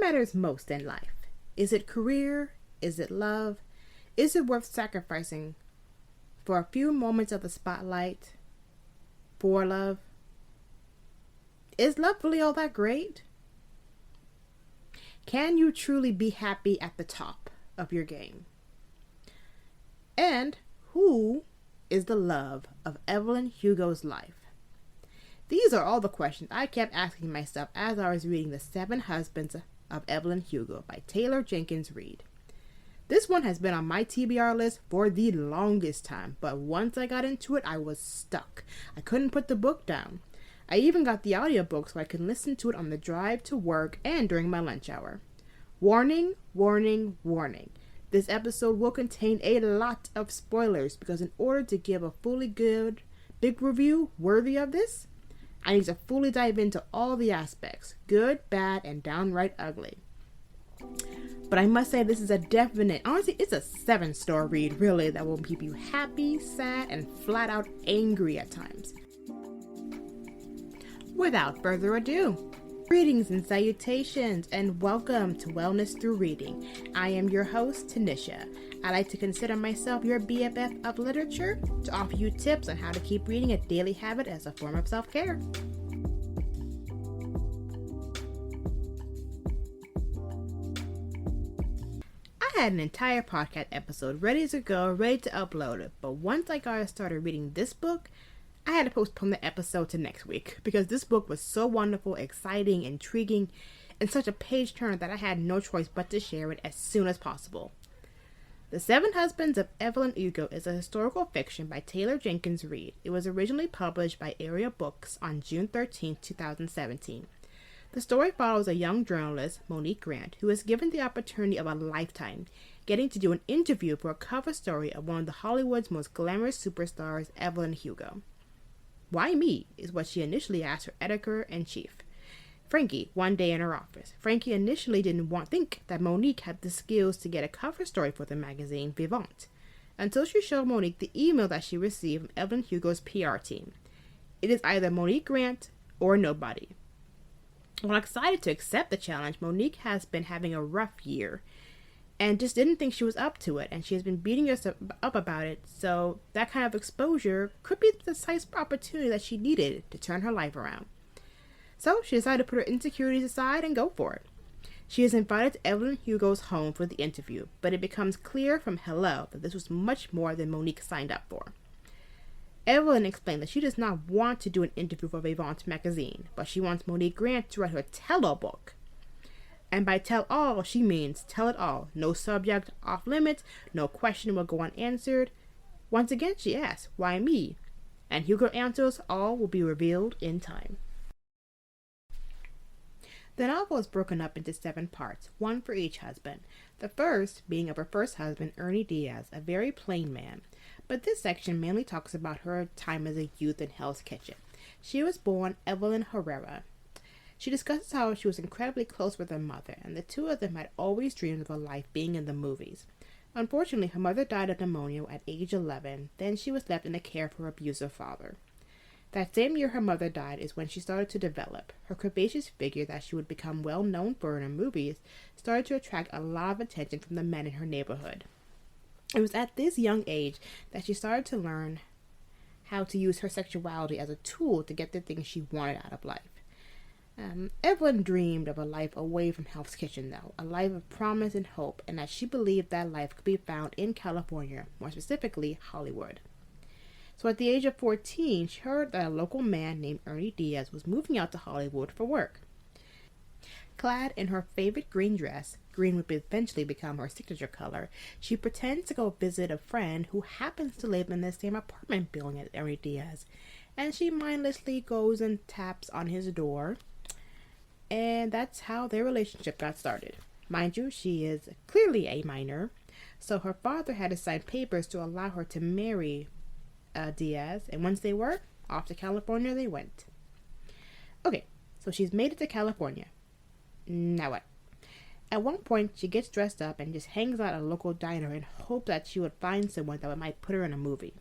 matters most in life? Is it career? Is it love? Is it worth sacrificing for a few moments of the spotlight for love? Is love really all that great? Can you truly be happy at the top of your game? And who is the love of Evelyn Hugo's life? These are all the questions I kept asking myself as I was reading The 7 Husbands of Evelyn Hugo by Taylor Jenkins Reid. This one has been on my TBR list for the longest time, but once I got into it, I was stuck. I couldn't put the book down. I even got the audiobook so I could listen to it on the drive to work and during my lunch hour. Warning, warning, warning. This episode will contain a lot of spoilers because in order to give a fully good, big review worthy of this, I need to fully dive into all the aspects, good, bad, and downright ugly. But I must say this is a definite, honestly, it's a 7-star read, really, that will keep you happy, sad, and flat out angry at times. Without further ado, greetings and salutations, and welcome to Wellness Through Reading. I am your host, Tanisha. I like to consider myself your BFF of literature to offer you tips on how to keep reading a daily habit as a form of self-care. I had an entire podcast episode ready to go, ready to upload it, but once I got started reading this book, I had to postpone the episode to next week because this book was so wonderful, exciting, intriguing, and such a page turner that I had no choice but to share it as soon as possible. The 7 Husbands of Evelyn Hugo is a historical fiction by Taylor Jenkins Reid. It was originally published by Area Books on June 13, 2017. The story follows a young journalist, Monique Grant, who is given the opportunity of a lifetime, getting to do an interview for a cover story of one of the Hollywood's most glamorous superstars, Evelyn Hugo. Why me, is what she initially asked her editor-in-chief, Frankie, one day in her office. Frankie initially didn't think that Monique had the skills to get a cover story for the magazine Vivant, until she showed Monique the email that she received from Evelyn Hugo's PR team. It is either Monique Grant or nobody. While excited to accept the challenge, Monique has been having a rough year and just didn't think she was up to it, and she has been beating herself up about it, so that kind of exposure could be the decisive opportunity that she needed to turn her life around. So she decided to put her insecurities aside and go for it. She is invited to Evelyn Hugo's home for the interview, but it becomes clear from hello that this was much more than Monique signed up for. Evelyn explained that she does not want to do an interview for Vivant magazine, but she wants Monique Grant to write her tell-all book. And by tell-all, she means tell it all. No subject off limits, no question will go unanswered. Once again, she asks, why me? And Hugo answers, all will be revealed in time. The novel is broken up into 7 parts, one for each husband. The first being of her first husband, Ernie Diaz, a very plain man. But this section mainly talks about her time as a youth in Hell's Kitchen. She was born Evelyn Herrera. She discusses how she was incredibly close with her mother, and the two of them had always dreamed of a life being in the movies. Unfortunately, her mother died of pneumonia at age 11, then she was left in the care of her abusive father. That same year her mother died is when she started to develop. Her curvaceous figure that she would become well known for in her movies started to attract a lot of attention from the men in her neighborhood. It was at this young age that she started to learn how to use her sexuality as a tool to get the things she wanted out of life. Evelyn dreamed of a life away from Hell's Kitchen, though, a life of promise and hope, and that she believed that life could be found in California, more specifically Hollywood. So at the age of 14, she heard that a local man named Ernie Diaz was moving out to Hollywood for work. Clad in her favorite green dress, green would eventually become her signature color, she pretends to go visit a friend who happens to live in the same apartment building as Ernie Diaz, and she mindlessly goes and taps on his door, and that's how their relationship got started. Mind you, she is clearly a minor, so her father had to sign papers to allow her to marry Diaz, and once they were, off to California they went. Okay, so she's made it to California. Now what? At one point, she gets dressed up and just hangs out at a local diner in hope that she would find someone that might put her in a movie.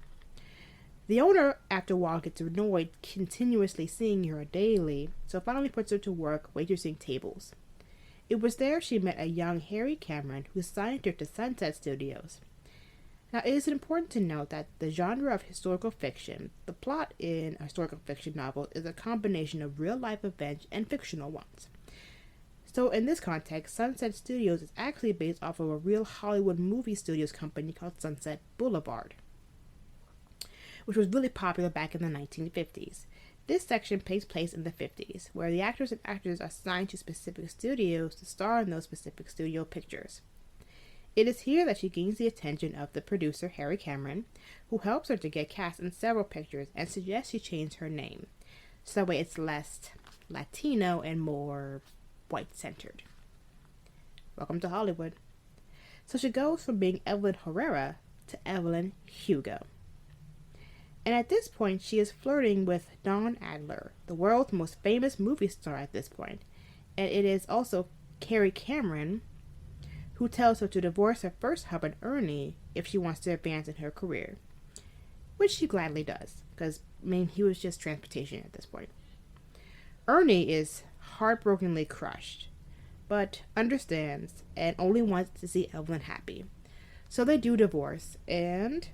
The owner, after a while, gets annoyed continuously seeing her daily, so finally puts her to work waitressing tables. It was there she met a young Harry Cameron who signed her to Sunset Studios. Now, it is important to note that the genre of historical fiction, the plot in a historical fiction novel, is a combination of real-life events and fictional ones. So, in this context, Sunset Studios is actually based off of a real Hollywood movie studios company called Sunset Boulevard, which was really popular back in the 1950s. This section takes place in the 50s, where the actors and actresses are assigned to specific studios to star in those specific studio pictures. It is here that she gains the attention of the producer, Harry Cameron, who helps her to get cast in several pictures and suggests she change her name, so that way it's less Latino and more white-centered. Welcome to Hollywood. So she goes from being Evelyn Herrera to Evelyn Hugo. And at this point, she is flirting with Dawn Adler, the world's most famous movie star at this point. And it is also Harry Cameron who tells her to divorce her first husband, Ernie, if she wants to advance in her career. Which she gladly does, because, he was just transportation at this point. Ernie is heartbrokenly crushed, but understands and only wants to see Evelyn happy. So they do divorce, and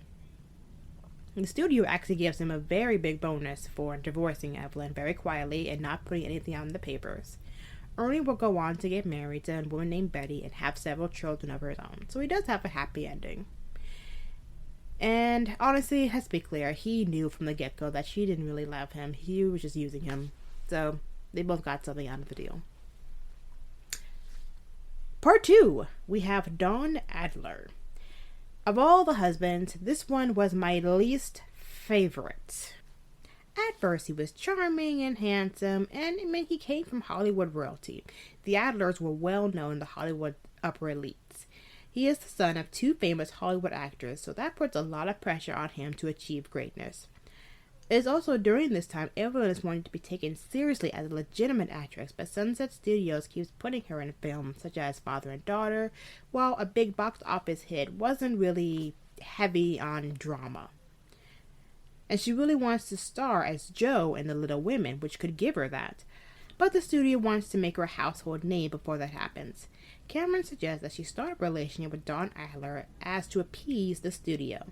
the studio actually gives him a very big bonus for divorcing Evelyn very quietly and not putting anything on the papers. Ernie will go on to get married to a woman named Betty and have several children of his own. So he does have a happy ending. And honestly, let's be clear, he knew from the get-go that she didn't really love him. He was just using him. So they both got something out of the deal. Part 2, we have Dawn Adler. Of all the husbands, this one was my least favorite. At first, he was charming and handsome, and he came from Hollywood royalty. The Adlers were well known in the Hollywood upper elites. He is the son of 2 famous Hollywood actors, so that puts a lot of pressure on him to achieve greatness. It is also during this time Evelyn is wanting to be taken seriously as a legitimate actress, but Sunset Studios keeps putting her in films such as Father and Daughter, while a big box office hit wasn't really heavy on drama. And she really wants to star as Jo in The Little Women, which could give her that. But the studio wants to make her a household name before that happens. Cameron suggests that she start a relationship with Dawn Adler as to appease the studio.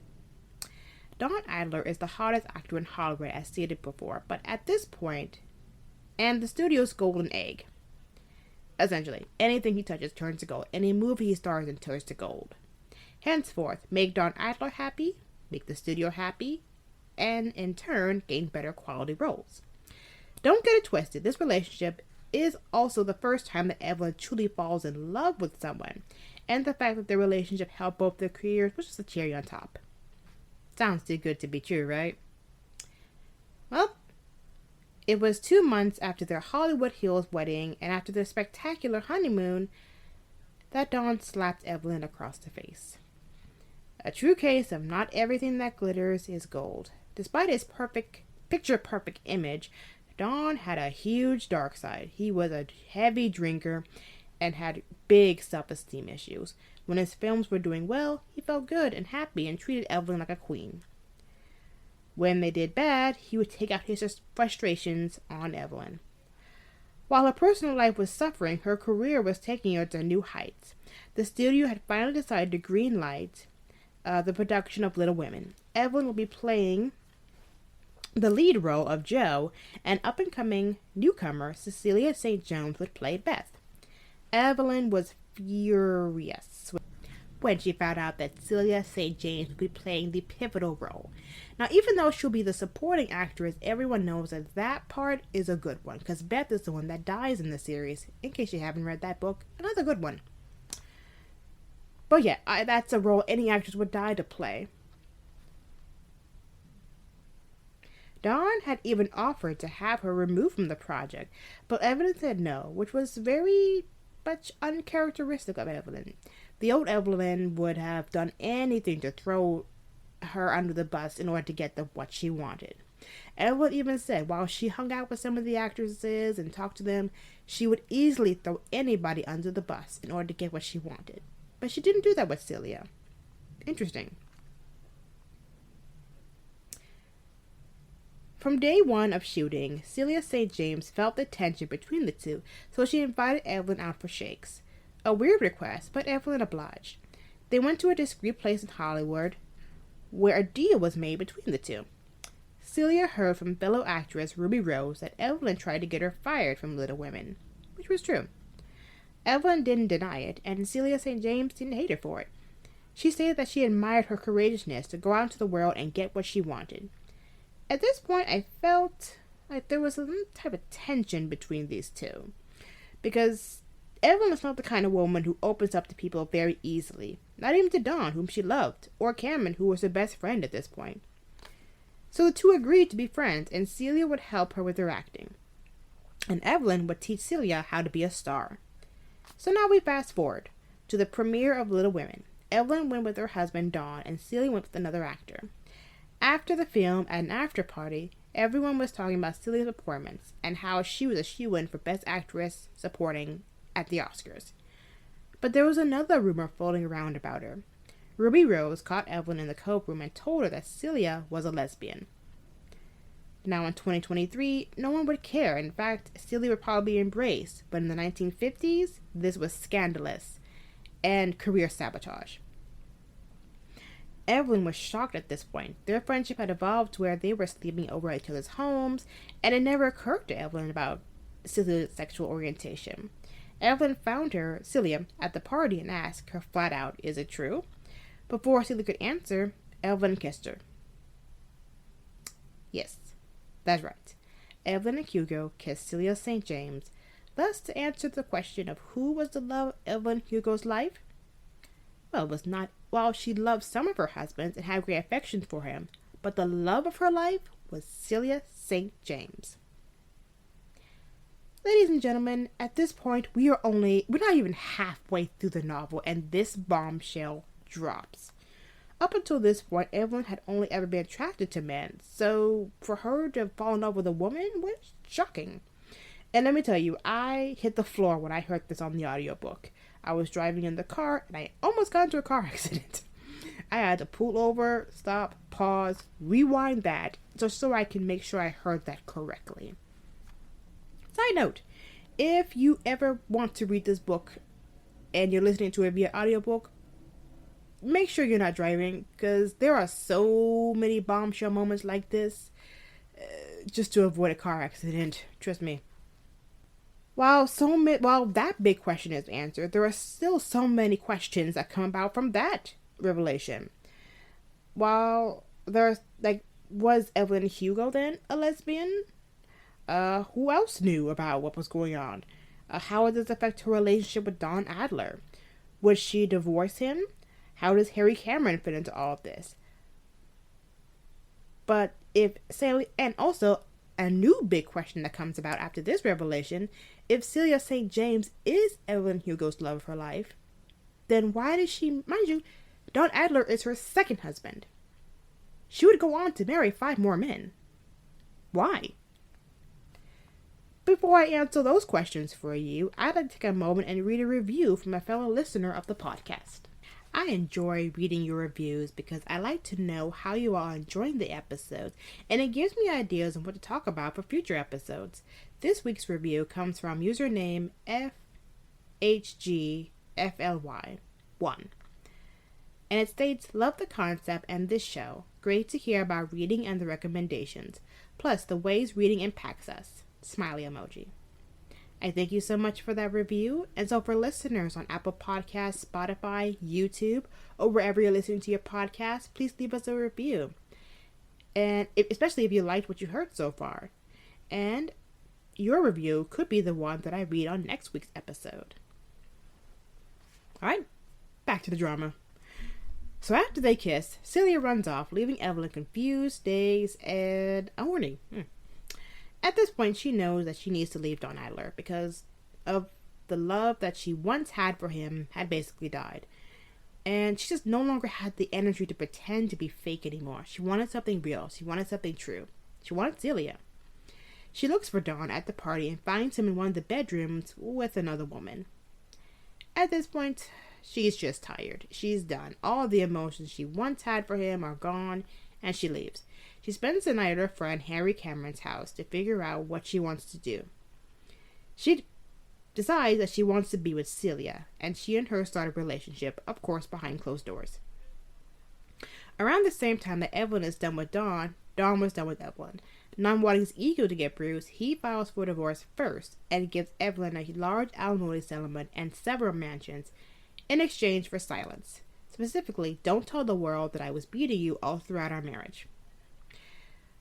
Dawn Adler is the hottest actor in Hollywood, as stated before, but at this point, and the studio's golden egg. Essentially, anything he touches turns to gold. Any movie he stars in turns to gold. Henceforth, make Dawn Adler happy, make the studio happy, and in turn gain better quality roles. Don't get it twisted, this relationship is also the first time that Evelyn truly falls in love with someone, and the fact that their relationship helped both their careers was just a cherry on top. Sounds too good to be true, right? Well, it was 2 months after their Hollywood Hills wedding and after their spectacular honeymoon that Dawn slapped Evelyn across the face. A true case of not everything that glitters is gold. Despite his picture-perfect image, Dawn had a huge dark side. He was a heavy drinker and had big self-esteem issues. When his films were doing well, he felt good and happy and treated Evelyn like a queen. When they did bad, he would take out his frustrations on Evelyn. While her personal life was suffering, her career was taking her to new heights. The studio had finally decided to greenlight the production of Little Women. Evelyn will be playing the lead role of Jo, and up-and-coming newcomer Cecilia St. Jones would play Beth. Evelyn was furious when she found out that Cecilia St. James would be playing the pivotal role. Now, even though she'll be the supporting actress, everyone knows that that part is a good one, because Beth is the one that dies in the series. In case you haven't read that book, another good one. But yeah, that's a role any actress would die to play. Dawn had even offered to have her removed from the project, but Evelyn said no, which was very much uncharacteristic of Evelyn. The old Evelyn would have done anything to throw her under the bus in order to get what she wanted. Evelyn even said while she hung out with some of the actresses and talked to them, she would easily throw anybody under the bus in order to get what she wanted. But she didn't do that with Celia. Interesting. From day one of shooting, Celia St. James felt the tension between the two, so she invited Evelyn out for shakes. A weird request, but Evelyn obliged. They went to a discreet place in Hollywood, where a deal was made between the two. Celia heard from fellow actress Ruby Rose that Evelyn tried to get her fired from Little Women, which was true. Evelyn didn't deny it, and Celia St. James didn't hate her for it. She stated that she admired her courageousness to go out into the world and get what she wanted. At this point, I felt like there was some type of tension between these two, because Evelyn is not the kind of woman who opens up to people very easily, not even to Dawn, whom she loved, or Cameron, who was her best friend at this point. So the two agreed to be friends, and Celia would help her with her acting, and Evelyn would teach Celia how to be a star. So now we fast forward to the premiere of Little Women. Evelyn went with her husband, Dawn, and Celia went with another actor. After the film, at an after party, everyone was talking about Celia's performance and how she was a shoo-in for Best Actress Supporting at the Oscars. But there was another rumor floating around about her. Ruby Rose caught Evelyn in the coat room and told her that Celia was a lesbian. Now in 2023, no one would care. In fact, Celia would probably be embraced. But in the 1950s, this was scandalous and career sabotage. Evelyn was shocked at this point. Their friendship had evolved to where they were sleeping over at each other's homes, and it never occurred to Evelyn about Celia's sexual orientation. Evelyn found Celia, at the party and asked her flat out, "Is it true?" Before Celia could answer, Evelyn kissed her. Yes, that's right. Evelyn and Hugo kissed Celia St. James, thus to answer the question of who was the love of Evelyn Hugo's life. Well, it was not, while she loved some of her husbands and had great affection for him, but the love of her life was Celia St. James. Ladies and gentlemen, at this point, we're not even halfway through the novel, and this bombshell drops. Up until this point, Evelyn had only ever been attracted to men, so for her to fall in love with a woman was shocking. And let me tell you, I hit the floor when I heard this on the audiobook. I was driving in the car, and I almost got into a car accident. I had to pull over, stop, pause, rewind that, just so I can make sure I heard that correctly. Side note, if you ever want to read this book and you're listening to it via audiobook, make sure you're not driving, because there are so many bombshell moments like this, just to avoid a car accident. Trust me. While that big question is answered, there are still so many questions that come about from that revelation. While there's was Evelyn Hugo then a lesbian? Who else knew about what was going on? How would this affect her relationship with Don Adler? Would she divorce him? How does Harry Cameron fit into all of this? But and also a new big question that comes about after this revelation, if Celia St. James is Evelyn Hugo's love of her life, then why did she, mind you, Don Adler is her second husband. She would go on to marry 5 more men. Why? Before I answer those questions for you, I'd like to take a moment and read a review from a fellow listener of the podcast. I enjoy reading your reviews because I like to know how you are enjoying the episodes, and it gives me ideas on what to talk about for future episodes. This week's review comes from username FHGFLY1, and it states, "Love the concept and this show. Great to hear about reading and the recommendations, plus the ways reading impacts us. Smiley emoji." I thank you so much for that review. And so for listeners on Apple Podcasts, Spotify, YouTube, or wherever you're listening to your podcast, please leave us a review. And especially if you liked what you heard so far. And your review could be the one that I read on next week's episode. Alright, back to the drama. So after they kiss, Celia runs off, leaving Evelyn confused, dazed, and horny. At this point, she knows that she needs to leave Don Adler because of the love that she once had for him had basically died. And she just no longer had the energy to pretend to be fake anymore. She wanted something real. She wanted something true. She wanted Celia. She looks for Don at the party and finds him in one of the bedrooms with another woman. At this point, she's just tired. She's done. All the emotions she once had for him are gone, and she leaves. She spends the night at her friend Harry Cameron's house to figure out what she wants to do. She decides that she wants to be with Celia, and she and her start a relationship, of course behind closed doors. Around the same time that Evelyn is done with Dawn, Dawn was done with Evelyn. Not wanting his ego to get bruised, he files for divorce first and gives Evelyn a large alimony settlement and several mansions in exchange for silence. Specifically, don't tell the world that I was beating you all throughout our marriage.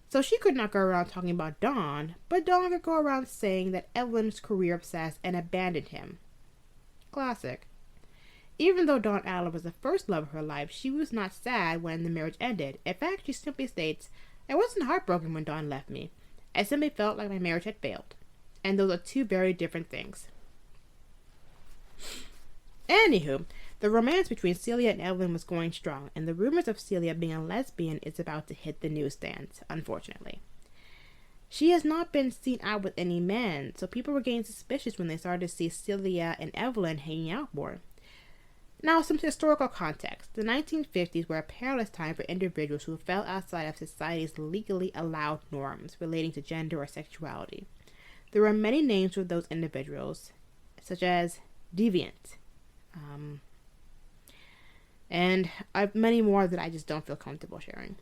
So she could not go around talking about Dawn, but Dawn could go around saying that Evelyn's career obsessed and abandoned him. Classic. Even though Dawn Allen was the first love of her life, she was not sad when the marriage ended. In fact, she simply states, I wasn't heartbroken when Dawn left me. I simply felt like my marriage had failed. And those are two very different things. Anywho, the romance between Celia and Evelyn was going strong, and the rumors of Celia being a lesbian is about to hit the newsstands, unfortunately. She has not been seen out with any men, so people were getting suspicious when they started to see Celia and Evelyn hanging out more. Now, some historical context. The 1950s were a perilous time for individuals who fell outside of society's legally allowed norms relating to gender or sexuality. There were many names for those individuals, such as deviant, and many more that I just don't feel comfortable sharing.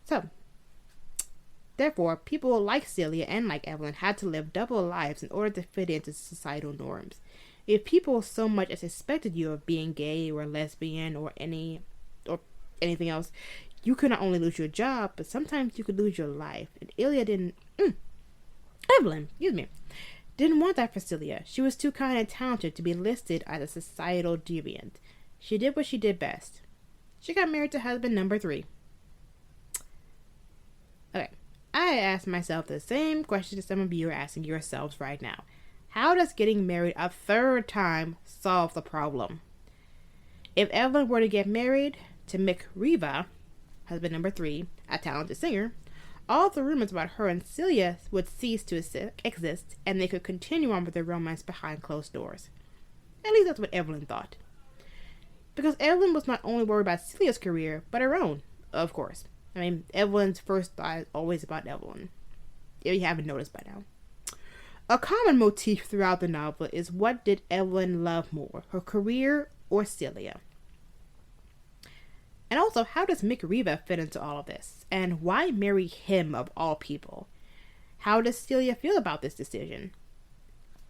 So, therefore, people like Celia and like Evelyn had to live double lives in order to fit into societal norms. If people so much as suspected you of being gay or lesbian or anything else, you could not only lose your job, but sometimes you could lose your life. And Evelyn didn't want that for Celia. She was too kind and talented to be listed as a societal deviant. She did what she did best. She got married to husband number 3. Okay, I asked myself the same question that some of you are asking yourselves right now. How does getting married a 3rd time solve the problem? If Evelyn were to get married to Mick Riva, husband number 3, a talented singer, all the rumors about her and Celia would cease to exist, and they could continue on with their romance behind closed doors. At least that's what Evelyn thought. Because Evelyn was not only worried about Celia's career, but her own, of course. I mean, Evelyn's first thought is always about Evelyn, if you haven't noticed by now. A common motif throughout the novel is, what did Evelyn love more, her career or Celia? And also, how does Mick Riva fit into all of this? And why marry him of all people? How does Celia feel about this decision?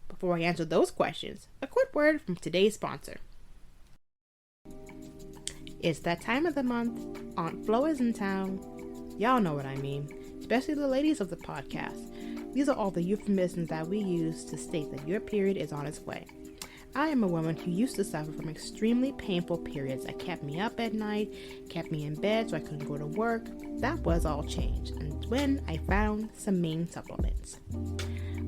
Before I answer those questions, a quick word from today's sponsor. It's that time of the month. Aunt Flo is in town. Y'all know what I mean, especially the ladies of the podcast. These are all the euphemisms that we use to state that your period is on its way. I am a woman who used to suffer from extremely painful periods that kept me up at night, kept me in bed so I couldn't go to work. That was all changed, and when I found some main supplements.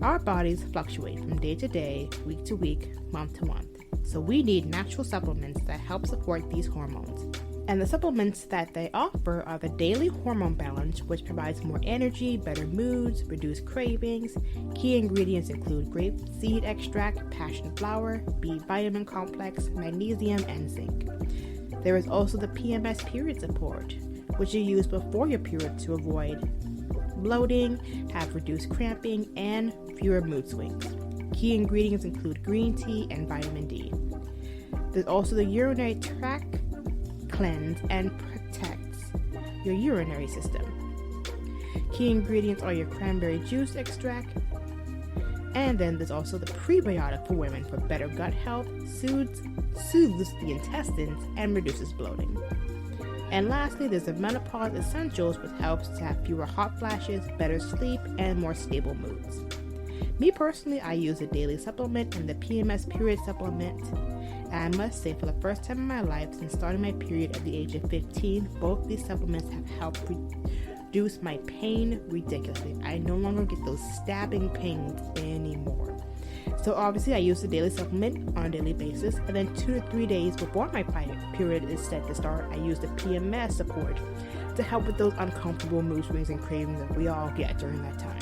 Our bodies fluctuate from day to day, week to week, month to month, so we need natural supplements that help support these hormones. And the supplements that they offer are the Daily Hormone Balance, which provides more energy, better moods, reduced cravings. Key ingredients include grape seed extract, passion flower, B vitamin complex, magnesium, and zinc. There is also the PMS period support, which you use before your period to avoid bloating, have reduced cramping, and fewer mood swings. Key ingredients include green tea and vitamin D. There's also the urinary tract cleanse and protects your urinary system. Key ingredients are your cranberry juice extract, and then there's also the prebiotic for women for better gut health, soothes the intestines, and reduces bloating. And lastly, there's the menopause essentials, which helps to have fewer hot flashes, better sleep, and more stable moods. Me personally, I use a daily supplement and the PMS period supplement. And I must say, for the first time in my life since starting my period at the age of 15, both these supplements have helped reduce my pain ridiculously. I no longer get those stabbing pains anymore. So obviously I use the daily supplement on a daily basis, and then 2 to 3 days before my period is set to start, I use the PMS support to help with those uncomfortable mood swings and cravings that we all get during that time.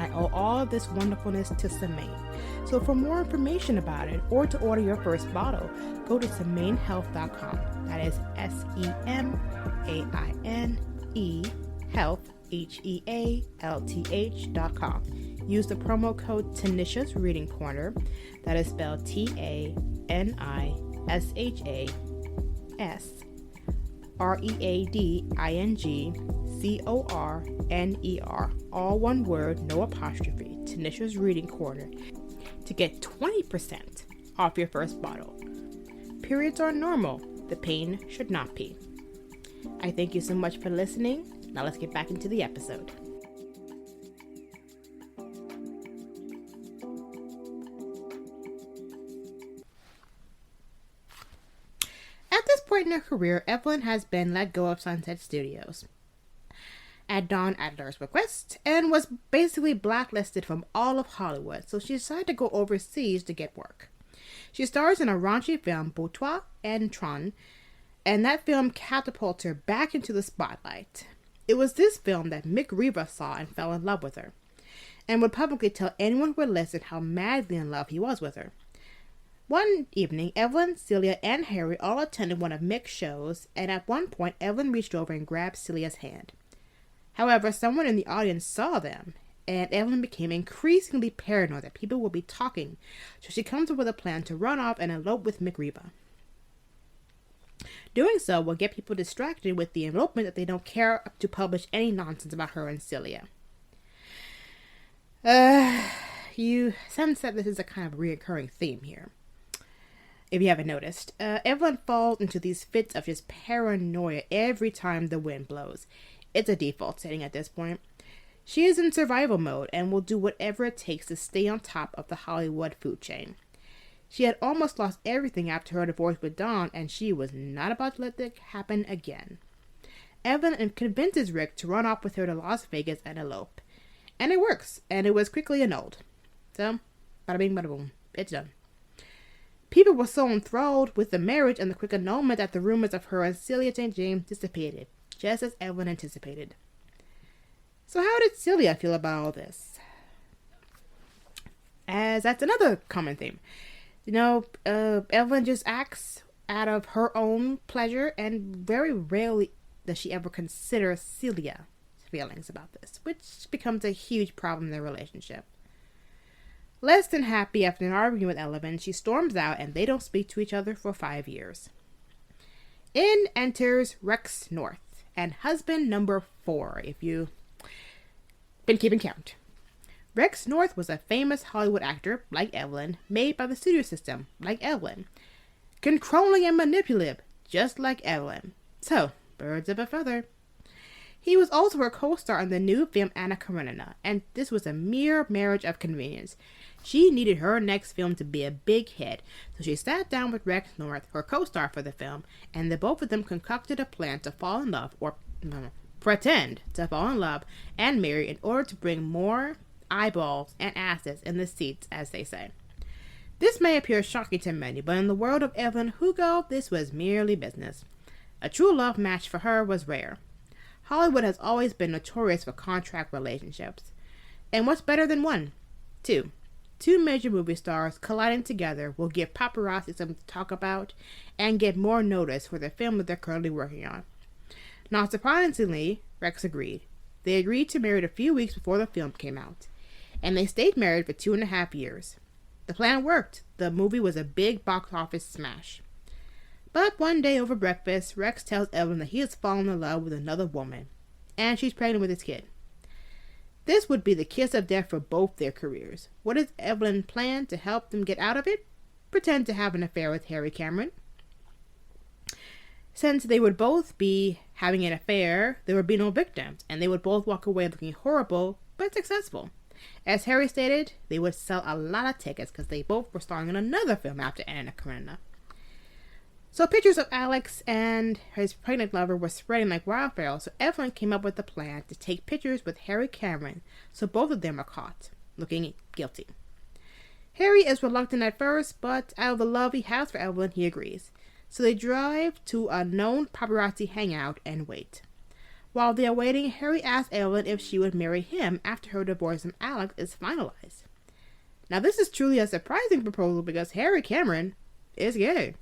I owe all of this wonderfulness to Semaine. So for more information about it or to order your first bottle, go to SemaineHealth.com. That is SEMAINE Health, HEALTH.com. Use the promo code Tanisha's Reading Corner, that is spelled TANISHASREADINGCORNER, all one word, no apostrophe, Tanisha's Reading Corner, to get 20% off your first bottle. Periods are normal. The pain should not be. I thank you so much for listening. Now let's get back into the episode. At this point in her career, Evelyn has been let go of Sunset Studios at Don Adler's request and was basically blacklisted from all of Hollywood, so she decided to go overseas to get work. She stars in a raunchy film, Boutoir and Tron, and that film catapulted her back into the spotlight. It was this film that Mick Riva saw and fell in love with her, and would publicly tell anyone who would listen how madly in love he was with her. One evening, Evelyn, Celia, and Harry all attended one of Mick's shows, and at one point, Evelyn reached over and grabbed Celia's hand. However, someone in the audience saw them, and Evelyn became increasingly paranoid that people would be talking, so she comes up with a plan to run off and elope with Mick Riva. Doing so will get people distracted with the elopement that they don't care to publish any nonsense about her and Celia. You sense that this is a kind of reoccurring theme here. If you haven't noticed, Evelyn falls into these fits of just paranoia every time the wind blows. It's a default setting at this point. She is in survival mode and will do whatever it takes to stay on top of the Hollywood food chain. She had almost lost everything after her divorce with Don, and she was not about to let that happen again. Evelyn convinces Rick to run off with her to Las Vegas and elope. And it works, and it was quickly annulled. So, bada bing, bada boom. It's done. People were so enthralled with the marriage and the quick annulment that the rumors of her and Celia St. James dissipated, just as Evelyn anticipated. So how did Celia feel about all this? As that's another common theme. Evelyn just acts out of her own pleasure, and very rarely does she ever consider Celia's feelings about this, which becomes a huge problem in their relationship. Less than happy after an argument with Evelyn, she storms out and they don't speak to each other for 5 years. In enters Rex North, and husband number 4, if you've been keeping count. Rex North was a famous Hollywood actor, like Evelyn, made by the studio system, like Evelyn. Controlling and manipulative, just like Evelyn. So, birds of a feather. He was also her co-star in the new film Anna Karenina, and this was a mere marriage of convenience. She needed her next film to be a big hit, so she sat down with Rex North, her co-star for the film, and the both of them concocted a plan to fall in love, or pretend to fall in love, and marry in order to bring more eyeballs and asses in the seats, as they say. This may appear shocking to many, but in the world of Evelyn Hugo, this was merely business. A true love match for her was rare. Hollywood has always been notorious for contract relationships. And what's better than one? Two major movie stars colliding together will give paparazzi something to talk about and get more notice for the film that they're currently working on. Not surprisingly, Rex agreed. They agreed to marry a few weeks before the film came out, and they stayed married for 2.5 years. The plan worked. The movie was a big box office smash. But one day over breakfast, Rex tells Evelyn that he has fallen in love with another woman, and she's pregnant with his kid. This would be the kiss of death for both their careers. What does Evelyn plan to help them get out of it? Pretend to have an affair with Harry Cameron. Since they would both be having an affair, there would be no victims, and they would both walk away looking horrible, but successful. As Harry stated, they would sell a lot of tickets because they both were starring in another film after Anna Karenina. So pictures of Alex and his pregnant lover were spreading like wildfire, so Evelyn came up with a plan to take pictures with Harry Cameron, so both of them are caught, looking guilty. Harry is reluctant at first, but out of the love he has for Evelyn, he agrees. So they drive to a known paparazzi hangout and wait. While they are waiting, Harry asks Evelyn if she would marry him after her divorce from Alex is finalized. Now, this is truly a surprising proposal because Harry Cameron is gay.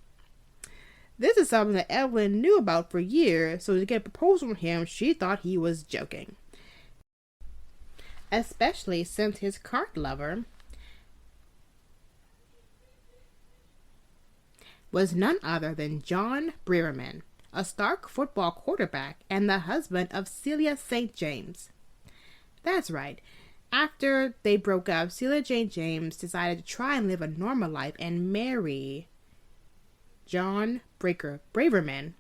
This is something that Evelyn knew about for years, so to get a proposal from him, she thought he was joking. Especially since his current lover was none other than John Brewerman, a Stark football quarterback and the husband of Celia St. James. That's right. After they broke up, Celia Jane James decided to try and live a normal life and marry John Braverman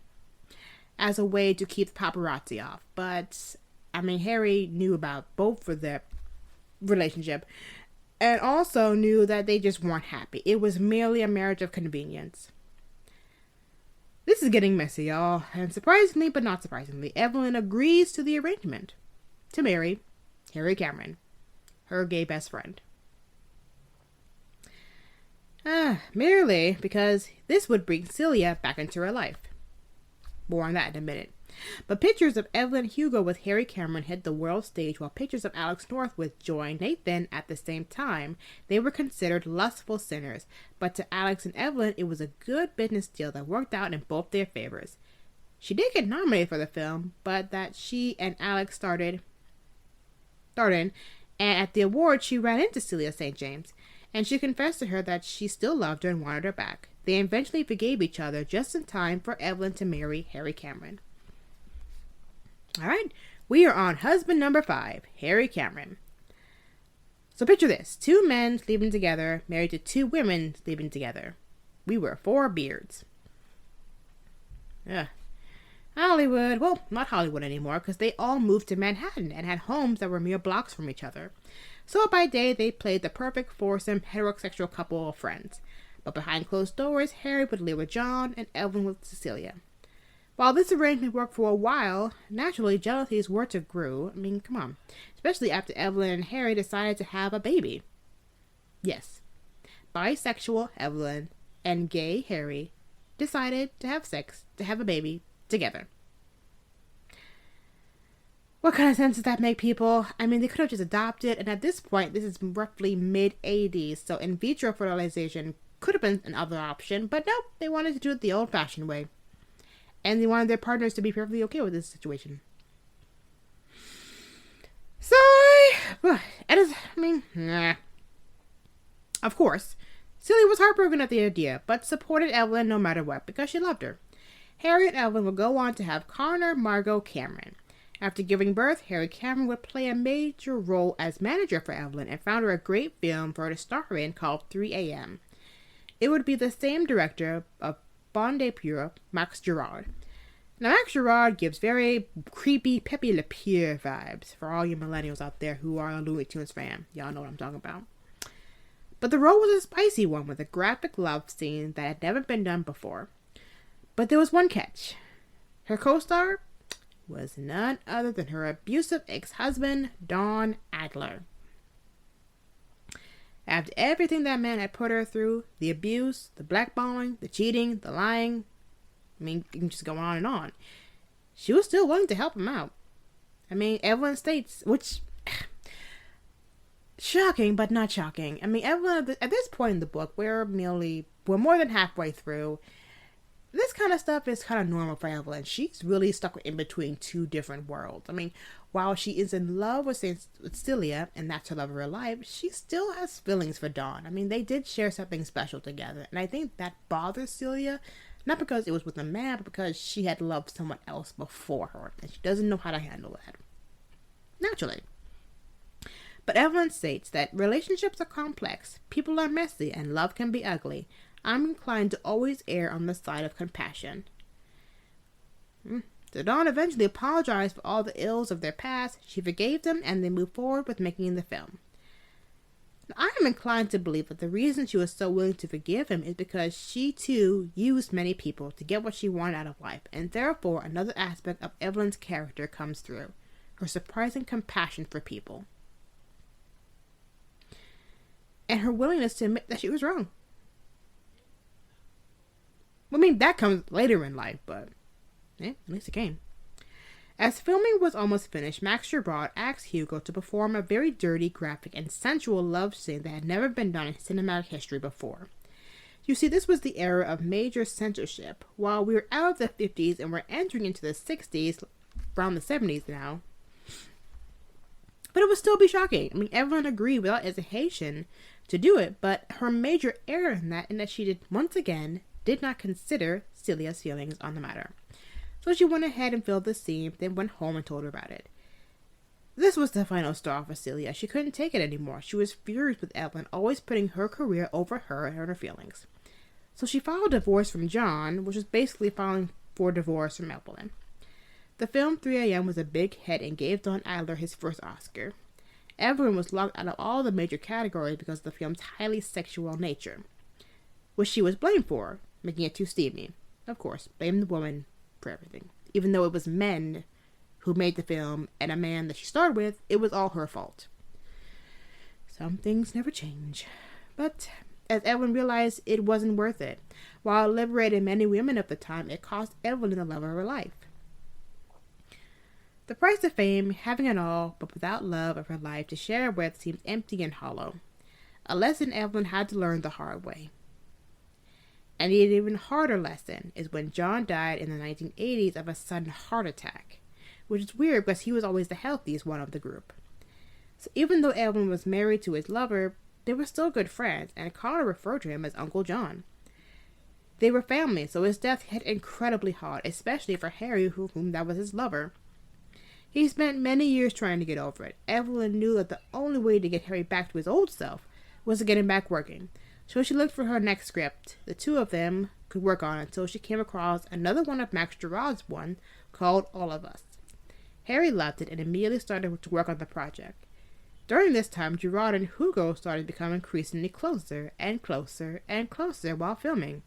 as a way to keep the paparazzi off. But, Harry knew about both of their relationship and also knew that they just weren't happy. It was merely a marriage of convenience. This is getting messy, y'all, and surprisingly, but not surprisingly, Evelyn agrees to the arrangement to marry Harry Cameron, her gay best friend. Merely because this would bring Celia back into her life. More on that in a minute. But pictures of Evelyn and Hugo with Harry Cameron hit the world stage, while pictures of Alex Northwood joined Nathan at the same time. They were considered lustful sinners, but to Alex and Evelyn, it was a good business deal that worked out in both their favors. She did get nominated for the film, but that she and Alex started and at the awards she ran into Celia St. James, and she confessed to her that she still loved her and wanted her back. They eventually forgave each other just in time for Evelyn to marry Harry Cameron. Alright, we are on husband number 5, Harry Cameron. So picture this, 2 men sleeping together, married to 2 women sleeping together. We were 4 beards. Hollywood, well, not Hollywood anymore, because they all moved to Manhattan and had homes that were mere blocks from each other. So by day, they played the perfect foursome heterosexual couple of friends. But behind closed doors, Harry would live with John and Evelyn with Cecilia. While this arrangement worked for a while, naturally jealousies were to grew. Come on. Especially after Evelyn and Harry decided to have a baby. Yes. Bisexual Evelyn and gay Harry decided to have sex, to have a baby together. What kind of sense does that make, people? They could have just adopted, and at this point, this is roughly mid-80s, so in vitro fertilization could have been another option, but no, they wanted to do it the old-fashioned way. And they wanted their partners to be perfectly okay with this situation. So, Of course, Celia was heartbroken at the idea, but supported Evelyn no matter what, because she loved her. Harry and Evelyn would go on to have Connor Margot Cameron. After giving birth, Harry Cameron would play a major role as manager for Evelyn and found her a great film for her to star in called 3 a.m. It would be the same director of Bon de Pure, Max Gerard. Now, Max Gerard gives very creepy Pepe Le Pew vibes for all you millennials out there who are a Looney Tunes fan. Y'all know what I'm talking about. But the role was a spicy one with a graphic love scene that had never been done before. But there was one catch. Her co-star was none other than her abusive ex-husband, Don Adler. After everything that man had put her through, the abuse, the blackballing, the cheating, the lying, you can just go on and on, she was still willing to help him out. Evelyn states, which, shocking but not shocking. Evelyn, at this point in the book, we're more than halfway through. This kind of stuff is kind of normal for Evelyn. She's really stuck in between 2 different worlds. While she is in love with Celia, and that's her love of her life, she still has feelings for Dawn. They did share something special together. And I think that bothers Celia, not because it was with a man, but because she had loved someone else before her. And she doesn't know how to handle that. Naturally. But Evelyn states that relationships are complex, people are messy, and love can be ugly. I'm inclined to always err on the side of compassion. So Dawn eventually apologized for all the ills of their past. She forgave them, and they moved forward with making the film. Now, I am inclined to believe that the reason she was so willing to forgive him is because she, too, used many people to get what she wanted out of life, and therefore another aspect of Evelyn's character comes through, her surprising compassion for people. And her willingness to admit that she was wrong. That comes later in life, but at least it came. As filming was almost finished, Max Gerard asked Hugo to perform a very dirty, graphic, and sensual love scene that had never been done in cinematic history before. You see, this was the era of major censorship. While we were out of the 50s and we're entering into the 60s, around the 70s now. But it would still be shocking. I mean, Evelyn agreed without hesitation to do it, but her major error in that she did, once again, did not consider Celia's feelings on the matter. So she went ahead and filmed the scene, then went home and told her about it. This was the final straw for Celia. She couldn't take it anymore. She was furious with Evelyn, always putting her career over her and her feelings. So she filed divorce from John, which was basically filing for divorce from Evelyn. The film 3 a.m. was a big hit and gave Don Adler his first Oscar. Evelyn was locked out of all the major categories because of the film's highly sexual nature, which she was blamed for, making it too steamy. Of course, blame the woman for everything. Even though it was men who made the film and a man that she starred with, it was all her fault. Some things never change. But as Evelyn realized, it wasn't worth it. While it liberated many women of the time, it cost Evelyn the love of her life. The price of fame, having it all, but without love of her life to share it with, seemed empty and hollow. A lesson Evelyn had to learn the hard way. And an even harder lesson is when John died in the 1980s of a sudden heart attack, which is weird because he was always the healthiest one of the group. So even though Evelyn was married to his lover, they were still good friends, and Connor referred to him as Uncle John. They were family, so his death hit incredibly hard, especially for Harry, whom that was his lover. He spent many years trying to get over it. Evelyn knew that the only way to get Harry back to his old self was to get him back working. So she looked for her next script. The two of them could work on it until she came across another one of Max Gerard's one called All of Us. Harry loved it and immediately started to work on the project. During this time, Gerard and Hugo started to become increasingly closer and closer and closer while filming.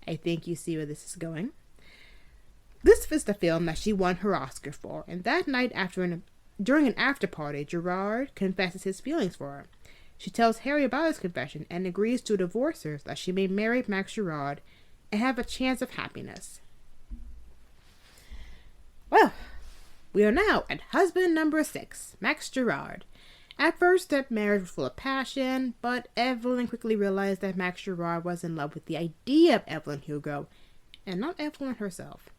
I think you see where this is going. This was the film that she won her Oscar for, and that night during an after party, Gerard confesses his feelings for her. She tells Harry about his confession and agrees to divorce her so that she may marry Max Gerard and have a chance of happiness. Well, we are now at husband number 6, Max Gerard. At first, their marriage was full of passion, but Evelyn quickly realized that Max Gerard was in love with the idea of Evelyn Hugo, and not Evelyn herself.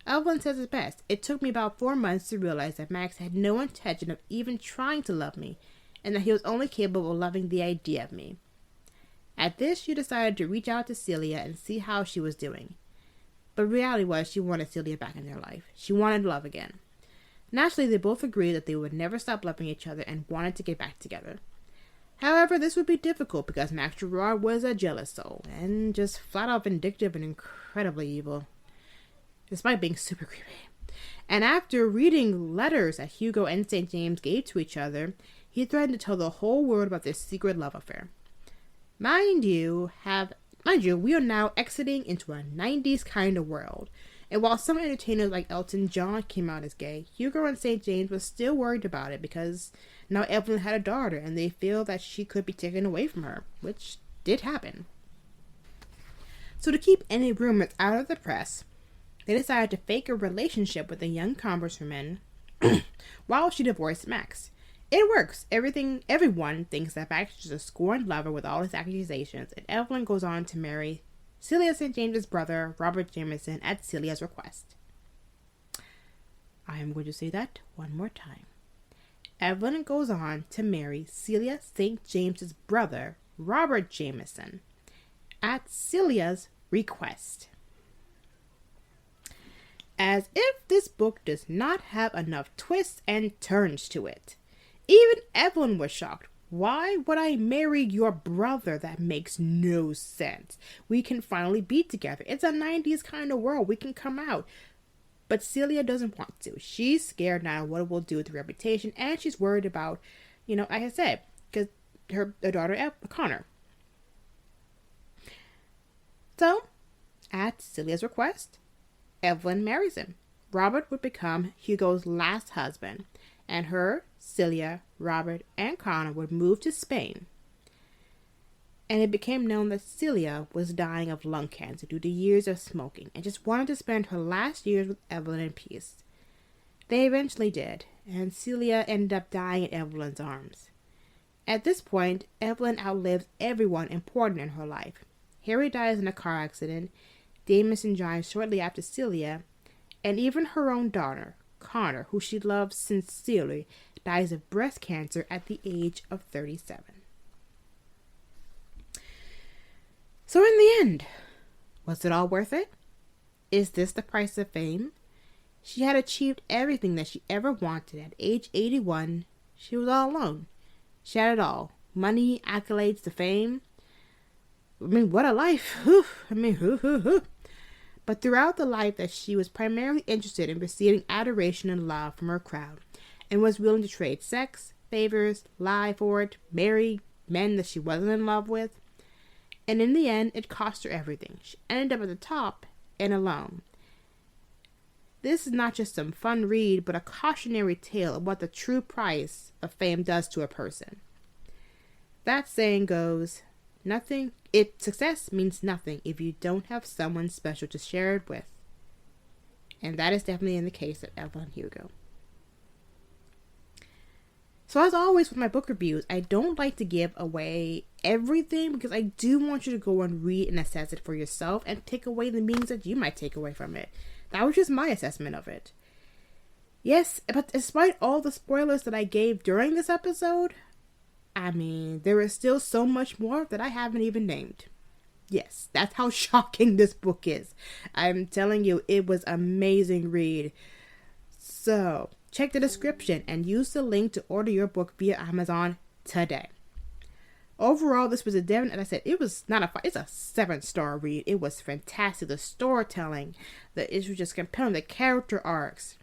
Evelyn says it best. It took me about 4 months to realize that Max had no intention of even trying to love me, and that he was only capable of loving the idea of me. At this, she decided to reach out to Celia and see how she was doing. But reality was she wanted Celia back in their life. She wanted love again. Naturally, they both agreed that they would never stop loving each other and wanted to get back together. However, this would be difficult because Max Gerard was a jealous soul and just flat out vindictive and incredibly evil, despite being super creepy. And after reading letters that Hugo and St. James gave to each other, he threatened to tell the whole world about their secret love affair. Mind you, we are now exiting into a 90s kind of world. And while some entertainers like Elton John came out as gay, Hugo and St. James were still worried about it because now Evelyn had a daughter and they feel that she could be taken away from her, which did happen. So to keep any rumors out of the press, they decided to fake a relationship with a young congresswoman while she divorced Max. It works. Everyone thinks that Max is a scorned lover with all his accusations, and Evelyn goes on to marry Celia St. James's brother, Robert Jameson, at Celia's request. I am going to say that one more time. Evelyn goes on to marry Celia St. James's brother, Robert Jameson, at Celia's request. As if this book does not have enough twists and turns to it. Even Evelyn was shocked. Why would I marry your brother? That makes no sense. We can finally be together. It's a 90s kind of world. We can come out. But Celia doesn't want to. She's scared now what it will do with her reputation. And she's worried about, like I said, because her daughter, Connor. So, at Celia's request, Evelyn marries him. Robert would become Hugo's last husband. And her, Celia, Robert, and Connor would move to Spain. And it became known that Celia was dying of lung cancer due to years of smoking and just wanted to spend her last years with Evelyn in peace. They eventually did, and Celia ended up dying in Evelyn's arms. At this point, Evelyn outlives everyone important in her life. Harry dies in a car accident, Jameson dies shortly after Celia, and even her own daughter, Connor, who she loved sincerely, dies of breast cancer at the age of 37. So in the end, was it all worth it? Is this the price of fame? She had achieved everything that she ever wanted. At age 81, she was all alone. She had it all. Money, accolades, the fame. I mean, what a life. But throughout the life that she was primarily interested in receiving adoration and love from her crowd, and was willing to trade sex, favors, lie for it, marry men that she wasn't in love with. And in the end, it cost her everything. She ended up at the top and alone. This is not just some fun read, but a cautionary tale of what the true price of fame does to a person. That saying goes, success means nothing if you don't have someone special to share it with. And that is definitely in the case of Evelyn and Hugo. So as always with my book reviews, I don't like to give away everything because I do want you to go and read and assess it for yourself and take away the meanings that you might take away from it. That was just my assessment of it. Yes, but despite all the spoilers that I gave during this episode, I mean, there is still so much more that I haven't even named. Yes, that's how shocking this book is. I'm telling you, it was an amazing read. So, check the description and use the link to order your book via Amazon today. Overall, this was as I said, it's a 7-star read. It was fantastic. The storytelling, it was just compelling. The character arcs.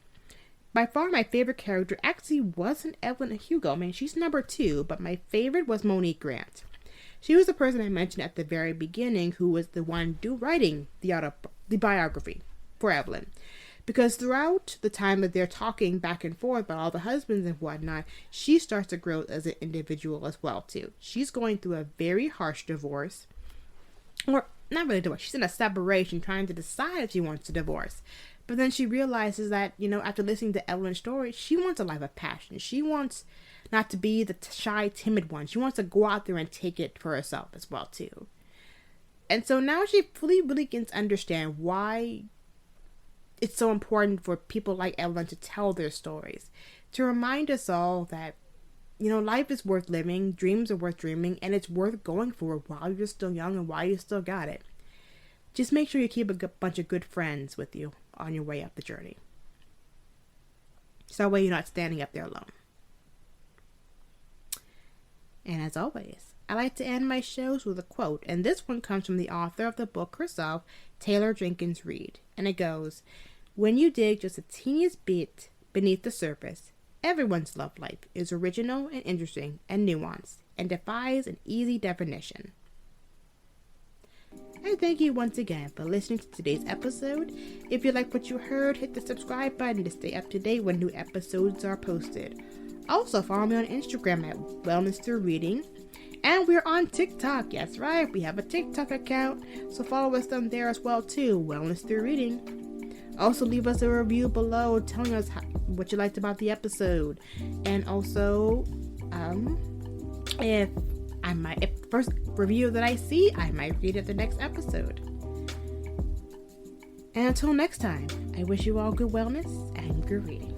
By far, my favorite character actually wasn't Evelyn and Hugo. I mean, she's number 2, but my favorite was Monique Grant. She was the person I mentioned at the very beginning who was the one writing the biography for Evelyn. Because throughout the time that they're talking back and forth about all the husbands and whatnot, she starts to grow as an individual as well, too. She's going through a very harsh divorce. Or, not really divorce. She's in a separation trying to decide if she wants to divorce. But then she realizes that, after listening to Evelyn's story, she wants a life of passion. She wants not to be the shy, timid one. She wants to go out there and take it for herself as well, too. And so now she fully really begins to understand why it's so important for people like Evelyn to tell their stories, to remind us all that, life is worth living, dreams are worth dreaming, and it's worth going for while you're still young and while you still got it. Just make sure you keep a bunch of good friends with you on your way up the journey. So that way you're not standing up there alone. And as always, I like to end my shows with a quote, and this one comes from the author of the book herself, Taylor Jenkins Reid, and it goes, "When you dig just the teeniest bit beneath the surface, everyone's love life is original and interesting and nuanced and defies an easy definition." And thank you once again for listening to today's episode. If you like what you heard, hit the subscribe button to stay up to date when new episodes are posted. Also, follow me on Instagram at Wellness Through Reading. And we're on TikTok. Yes, right. We have a TikTok account. So follow us on there as well, too. Wellness Through Reading. Also, leave us a review below telling us what you liked about the episode. And also, if first review that I see, I might read it the next episode. And until next time, I wish you all good wellness and good reading.